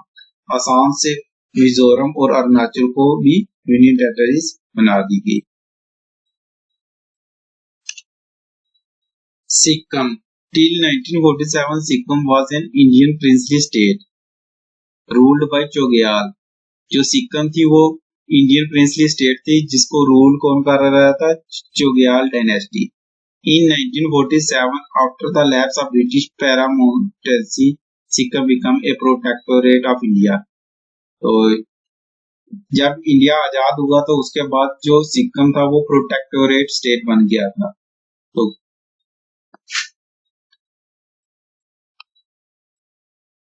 Assam से मिजोरम और अरुणाचल को भी union territories बना दी गई। Sikkim till 1947 Sikkim was an Indian princely state ruled by Chogyal. जो सिक्किम थी वो इंडियन प्रिंसली स्टेट थी जिसको रूल कौन कर रहा था, Chogyal dynasty. In 1947, after the lapse of British paramountcy, Sikkim became a protectorate of India. तो जब इंडिया आजाद हुआ तो उसके बाद जो सिक्किम था वो प्रोटेक्टोरेट स्टेट बन गया था।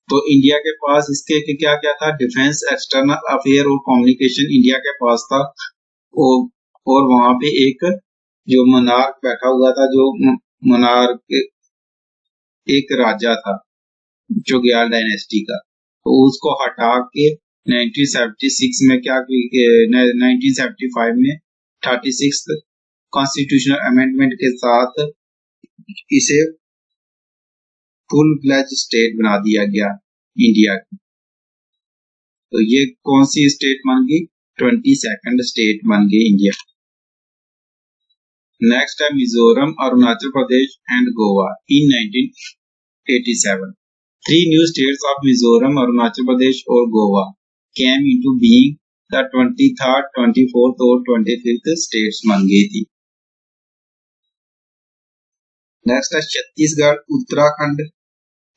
तो इंडिया के पास इसके क्या क्या था, डिफेंस, एक्सटर्नल अफेयर और कम्युनिकेशन इंडिया के पास था। और वहां पे एक जो मोनार्क बैठा हुआ था, जो मोनार्क एक राजा था चोग्याल डायनेस्टी का, तो उसको हटा के 1976 में क्या 1975 में 36th कॉन्स्टिट्यूशनल अमेंडमेंट के साथ इसे फुल फ्लेज स्टेट बना दिया गया इंडिया की। तो ये कौन सी स्टेट बन गई, 22nd स्टेट बन गई इंडिया। नेक्स्ट है Mizoram, Arunachal Pradesh and Goa in 1987। Three new states of Mizoram, Arunachal Pradesh और Goa came into being। the 23rd, 24th और 25th states बन गई थी। नेक्स्ट है छत्तीसगढ़, उत्तराखंड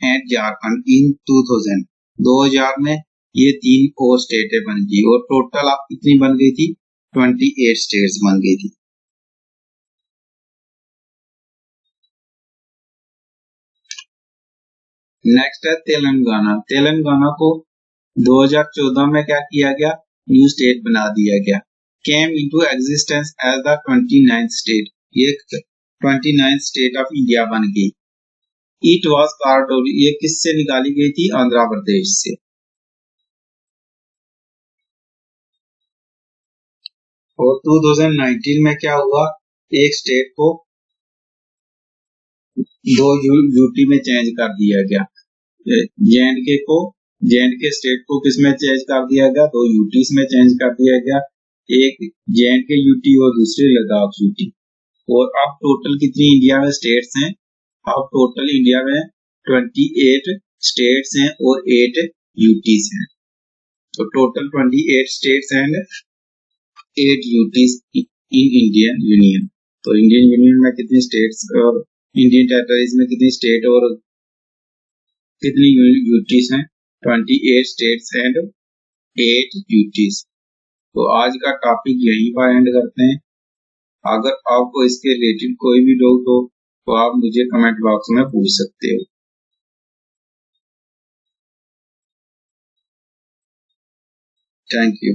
एंड झारखंड इन 2000 में ये तीन और स्टेटें बन गई और टोटल आप कितनी बन गई थी, 28 स्टेट्स बन गई थी। नेक्स्ट है तेलंगाना। तेलंगाना को 2014 में क्या किया गया, न्यू स्टेट बना दिया गया। Came into existence as the 29th state. ये 29th स्टेट ऑफ इंडिया बन गई। इट वाज कार्ड, ये किससे निकाली गई थी, आंध्र प्रदेश से। और 2019 में क्या हुआ, एक स्टेट को दो यूटी में चेंज कर दिया गया। जे.एंड.के स्टेट को किसमें चेंज कर दिया गया, दो यूटीज में चेंज कर दिया गया, एक जे.एंड.के यूटी और दूसरी लद्दाख यूटी। और अब टोटल कितनी इंडिया में स्टेट्स हैं, अब टोटल इंडिया में 28 स्टेट्स हैं और 8 यूटीज हैं। तो total 28 states and 8 UTs in Indian union. तो इंडियन यूनियन में कितनी स्टेट्स और इंडियन टेरिटरीज में कितनी स्टेट और कितनी यूटीज हैं, 28 स्टेट्स एंड 8 यूटीज। तो आज का टॉपिक यहीं पर एंड करते हैं। अगर आपको इसके रिलेटेड कोई भी डाउट हो तो आप मुझे कमेंट बॉक्स में पूछ सकते हो। Thank you.